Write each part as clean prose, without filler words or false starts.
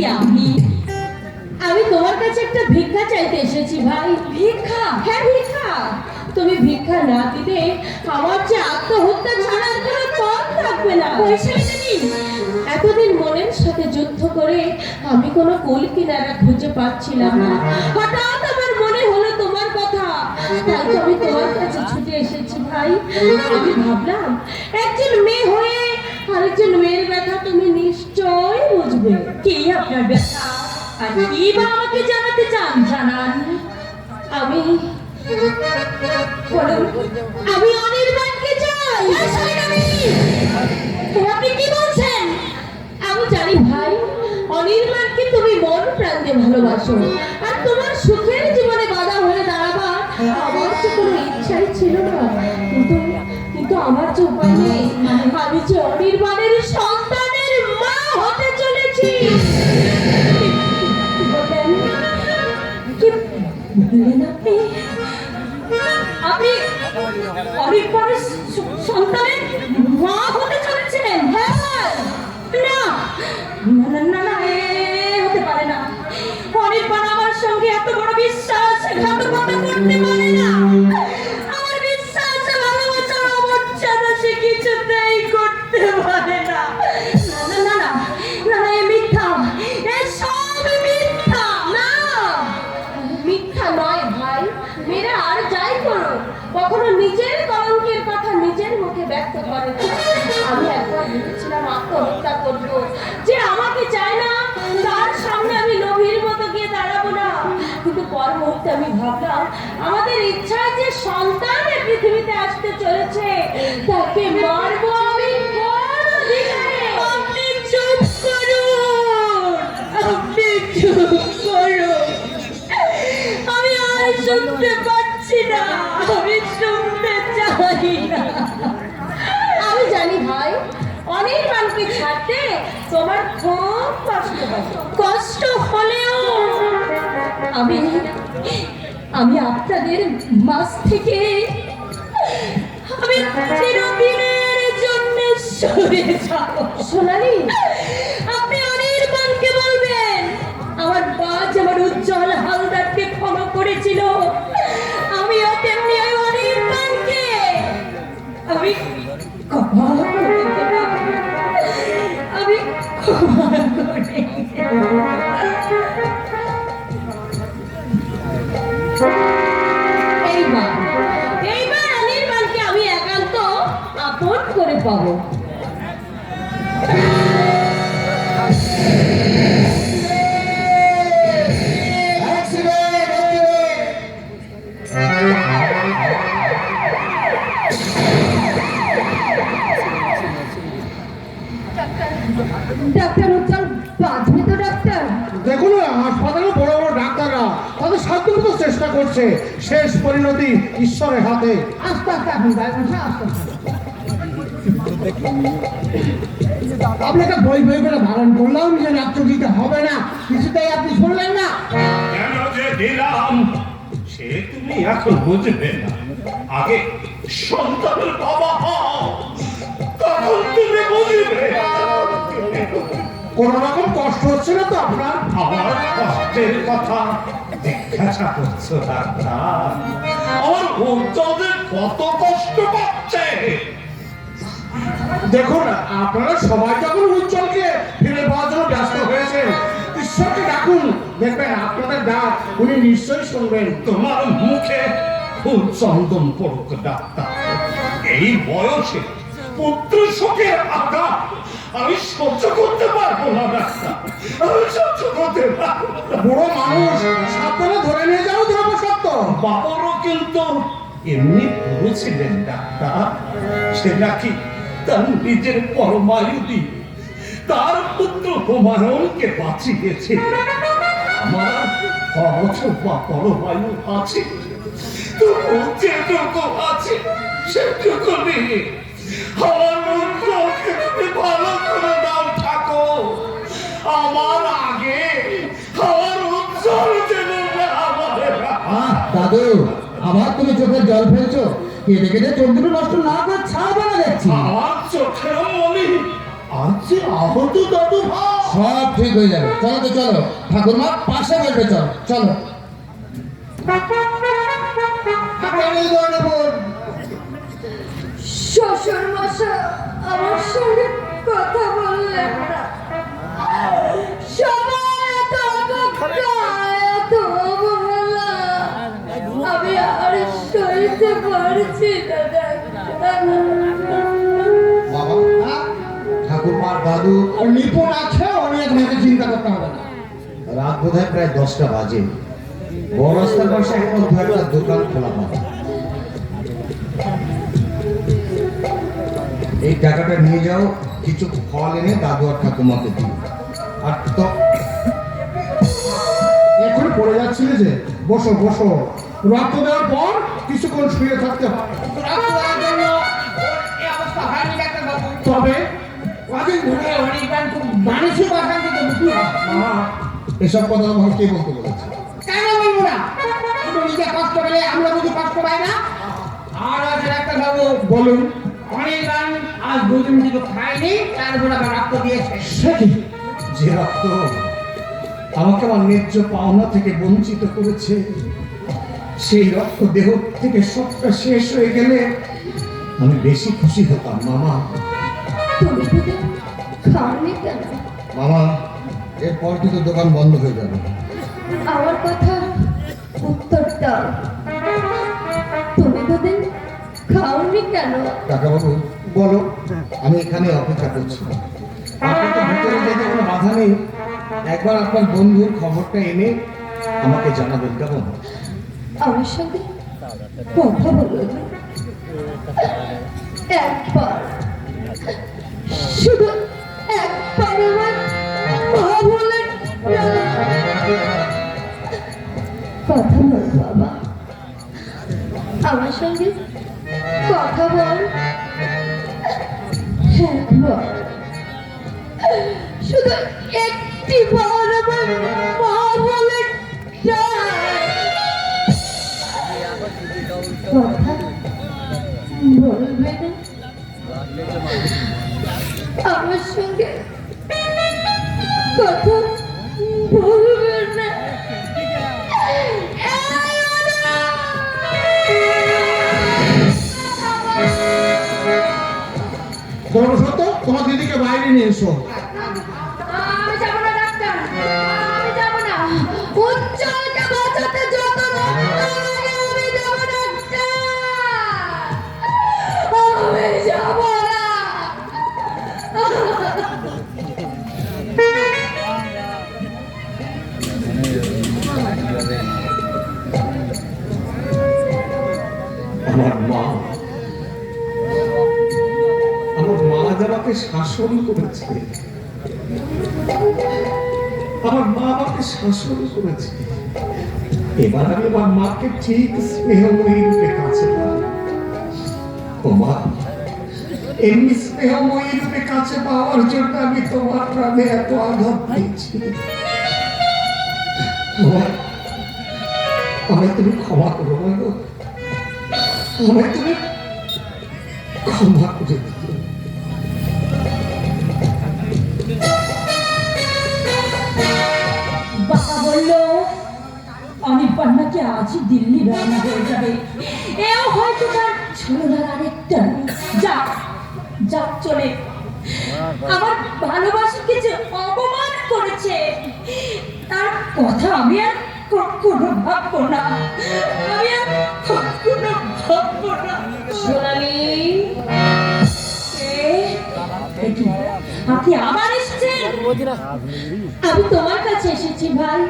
কি আপনি? আমি তোমার কাছে একটা ভিক্ষা চাইতে এসেছি ভাই। ভিক্ষা? হ্যাঁ ভিক্ষা। তুমি ভিক্ষা না দিলে আমার যে আত্মহত্যা ছাড়া কোনো পথ থাকবে না। পয়সা নেই। এতদিন মনের সাথে যুদ্ধ করে আমি কোনো কুল কিনারা খুঁজে পাচ্ছিলাম না। হঠাৎ আমার মনে হলো তোমার কথা, তাই তো আমি তোমার কাছে ছুটে এসেছি ভাই। আমি ভাবলাম একজন মেয়ে হয়ে আরেকজন মেয়ের ব্যথা তুমি নিশ্চয়ই বুঝবে। কি আপনার ব্যথা আর কি বা আমাকে জানাতে চান জানান। আমি অনির্বাণকে চাই। আপনি কি বলছেন? আমি জানি ভাই অনির্বাণকে তুমি মন প্রাণ দিয়ে ভালোবাসো, আর তোমার সুখের জীবনে বাধা হয়ে দাঁড়াবার আমার তো কোনো ইচ্ছাই ছিল না। কিন্তু আমার যে উপায় নেই, আমি যে অনির্বাণের সন্তানের মা হতে চলেছি। আপনি অনির্বাণের সন্তানের মা হতে চলেছেন? হ্যাঁ। না না না না, হতে পারে না। অনির্বাণ আমার সঙ্গে এত বড় বিশ্বাসঘাতকতা করতে পারে না। আমার বিশ্বাস ভালোবাসার অমর্যাদা সে কিছুতেই করতে পারে না। না না না না না, এ মিথ্যা, এ সব মিথ্যা। না মিথ্যা নয় ভাই। মেয়েরা আর যাই করো কখনো নিজের কলঙ্কের কথা নিজের মুখে ব্যক্ত করে না। আমি একবার ভেবেছিলাম আত্মহত্যা করবো, যে আমাকে চায় না তার সামনে আমি লোভীর মতো গিয়ে দাঁড়াবো না। কিন্তু পর মুহূর্তে আমি ভাবলাম আমাদের ইচ্ছায় যে সন্তান এই পৃথিবীতে আসতে চলেছে তাকে মারবো আমি কোন অধিকারে? আপনি চুপ করুন, আপনি চুপ করুন। আমি আর শুনতে পাচ্ছি না, আমি শুনতে চাই না। আমি জানি ভাই অনির্বাণকে ছাড়তে তোমার খুব কষ্ট হবে। কষ্ট হলেও আমি আপনাদের মাঝ থেকে আমি চিরদিনের জন্য সরে যাব। সোনালি, আপনি অনির্বাণকে বলবেন আমার বাজ আমার উজ্জ্বল হালদারকে ক্ষমা করেছিল, আমিও তেমনি অনির্বাণকে আমি ক্ষমা করে দিলাম। আমি ক্ষমা করে এইবার অনির্বাণকে আমি একান্ত আপন করে পাবো। ডাক্তার উজ্জ্বল বাঁচবে তো? ডাক্তার দেখুন হাসপাতালে বড় বড় ডাক্তাররা তাদের সাধ্যমতো চেষ্টা করছে, শেষ পরিণতি ঈশ্বরের হাতে। আস্তে আস্তে এখন আস্তে আপনাকে বই বই করে বারণ করলাম যে রক্ত দিতে হবে না, কিছুতেই আপনি শুনলেন না। কেন যে দিলাম সে তুমি এখন বুঝবে না। আগে সন্তানের বাবা হও, তখন তুমি বুঝবে। কোন রকম কষ্ট হচ্ছে না তো আপনার? আমার কষ্টের কথা জিজ্ঞাসা করছো ডাক্তার? আমার উজ্জ্বলের কত কষ্ট পাচ্ছে। দেখুন আপনারা সবাই যখন উজ্জ্বলকে ফিরে পাওয়ার জন্য ব্যস্ত হয়েছে, ঈশ্বরকে ডাকুন, দেখবেন আপনাদের ডাক উনি নিশ্চয়ই শুনবেন। তোমার মুখে ফুল চন্দন পড়ুক ডাক্তার। এই বয়সে পুত্র শোকের আঘাত আমি সহ্য করতে পারবো না ডাক্তার, আমি সহ্য করতে পারবো না। বুড়ো মানুষ, সাবধানে ধরে নিয়ে যাও ধর্মসত্য। বাবারও কিন্তু এমনি বলেছিলেন ডাক্তার, সে নাকি তার নিজের পরমায়ু দিয়ে তার পুত্র হুমায়ুনকে বাঁচিয়েছে। আমার অবছর বা পরমায়ু আছে, তবু যেটুকু আছে সেটুকু নিয়ে আমার মুখকে তুমি ভালো করে দাও ঠাকুর। আমার আগে আমার উজ্জ্বল যেন আমাদের। দাদু, আবার তুমি চোখের জল ফেলছো? কেটে কেটে চোখ দুটো নষ্ট না করে ছাড়বে না দেখছি। আমার চোখের মনি আজ আহত দাদু ভাই। সব ঠিক হয়ে যাবে। চলো তো চলো, ঠাকুরমা পাশে বলবে, চলো চলো। শ্বশুর মশাই আমার সঙ্গে কথা বললেন না। সবাই এত অবজ্ঞা, এত অবহেলা, আমি আর সইতে পারছি না ডাক্তার। বাবা, ঠাকুরমার দাদু আর নিপুণ আছে, অনেক মেয়েকে চিন্তা করতে হবে না। রাত বোধহয় প্রায় 10টা বাজে। বড় রাস্তার পাশে এখন একটা দোকান খোলা পাবে। এই টাকাটা নিয়ে যাও, কিছু ফল এনে দাদু আর ঠাকুমাকে দিও। আর তো এখন পড়ে যাচ্ছিলে যে, বসো বসো। রক্ত দেওয়ার পর কিছুক্ষণ শুয়ে থাকতে হয়। তবে মামা, এসব কথা আমার কে বলতে বলেছে? কেন বলবো না? তুমি নিজে কষ্ট পেলে আমরা বুঝি কষ্ট পাই না? আর আজ একটা বাবু বলুন। অনেক গান আজ দুদিন থেকে খায়নি, তারপর আবার রক্ত দিয়েছে। সে কি? যে রক্ত আমাকে আমার ন্যায্য পাওনা থেকে বঞ্চিত করেছে, সেই রক্ত দেহ থেকে সবটা শেষ হয়ে গেলে আমি বেশি খুশি হতাম মামা। তুমি তো খাওনি কেন? মামা, এরপর কিন্তু দোকান বন্ধ হয়ে যাবে। আমার কথা উত্তর দাও। তুমি তো খাওনি কেন? কাকাবাবু বলো, আমি এখানে অপেক্ষা করছি। আপনার তো ভিতরে যেতে কোনো বাধা নেই। একবার আপনার বন্ধুর খবরটা এনে আমাকে জানাবেন, কেমন? আমার সঙ্গে কথা বলো না। একবার, শুধু একবার আমার মা বলে কথা বল বাবা, আমার সঙ্গে কথা বল একবার, শুধু একটি বার আমার মা বলে কথা বলবে না আমার সঙ্গে, কথা বলবে না। সত্য, তোমার দিদিকে বাইরে নিয়ে এসো। আমি যাব না ডাক্তার, আমি যাব না। উজ্জ্বলকে বাঁচাতে যত রক্ত লাগে আমি যাব না ডাক্তার, আমি যাব না। আমার মা আজ আমাকে শাসন করেছে, আমার মা আমাকে শাসন করেছে। এবার আমি আমার মাকে ঠিক স্নেহময়ী রূপে কাছে পাই। ও মা, এমনি স্নেহময়ী রূপে কাছে পাওয়ার জন্য আমি তোমার প্রাণে এত আঘাত পেয়েছি। আমায় তুমি ক্ষমা করো বলো, আমায় তুমি ক্ষমা করে দিও। বাবা বললো অনির্বাণ নাকি আজই দিল্লি রওনা হয়ে যাবে। এও হয়তো তার ছোড়ার আরেকটা যাক যাক চলে। আমার ভালোবাসাকে যে অপমান করেছে তার কথা আমি আর কখনো ভাববো না, আমি আর কখনো ভাববো না। সোনালি, আপনি আবার এসেছেন? আমি তোমার কাছে এসেছি ভাই।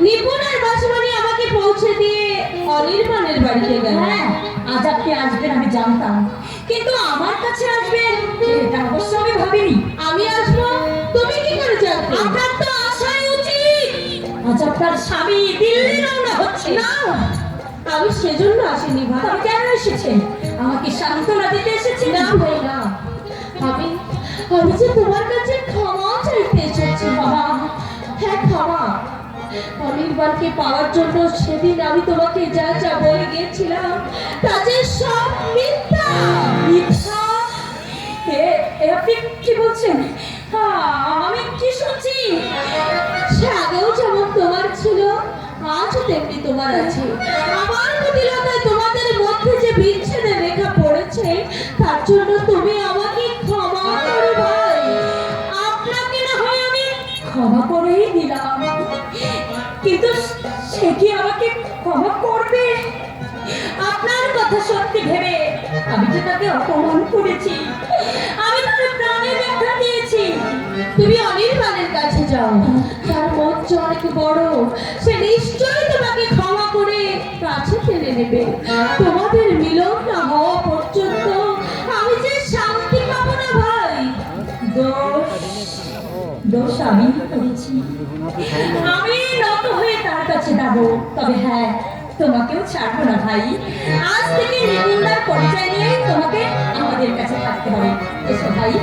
নিপুণ আর বাসুমণি আমাকে পৌঁছে দিয়ে অনির্বাণের বাড়িতে গেল। হ্যাঁ, আজ আপনি আসবেন আমি জানতাম, কিন্তু আমার কাছে আসবেন এটা অবশ্য আমি ভাবিনি। আমি আসবো তুমি কি করে জানতে? আপনার তো আসাই উচিত। আজ আপনার স্বামী দিল্লি রওনা হচ্ছে। না, আমি সেজন্য আসিনি ভাই। তবে কেন এসেছেন? আমাকে সান্ত্বনা দিতে এসেছি? না ভাই না, আমি যে তোমার কাছে ক্ষমা চাইতে এসেছি বাবা। হ্যাঁ, ক্ষমা। অনির্বাণকে পাওয়ার জন্য সেদিন আমি তোমাকে যা যা বলে গিয়েছিলাম তা যে সব মিথ্যা। মিথ্যা? আপনি কি বলছেন? আমি কি শুনছি? তেমনি তোমার আছে। আমার কুটিলতায় তোমাদের মধ্যে যে বিচ্ছেদের রেখা পড়েছে, তার জন্য তুমি আমাকে ক্ষমা করো ভাই। আপনাকে না হয় আমি ক্ষমা করেই দিলাম, কিন্তু সে কি আমাকে ক্ষমা করবে? আপনার কথা সত্যি ভেবে আমি যে তাকে অপমান করেছি, আমি তাকে প্রাণের ব্যাখ্যা দিয়েছি। তুমি অনির্বাণের কাছে যাও, তার মন যে অনেক বড়, সে নিশ্চয়ই তোমাকে ক্ষমা করে কাছে টেনে নেবে। তোমাদের মিলন না হওয়া পর্যন্ত আমি যে শান্তি পাবো না ভাই। দোষ আমি করেছি, আমি নত হয়ে তার কাছে যাবো। তবে হ্যাঁ, তোমাকেও ছাড়বো না ভাই। আজ থেকে নিকুঞ্জার পরিচয় নিয়ে তোমাকে আমাদের কাছে থাকতে হবে। এসো ভাই।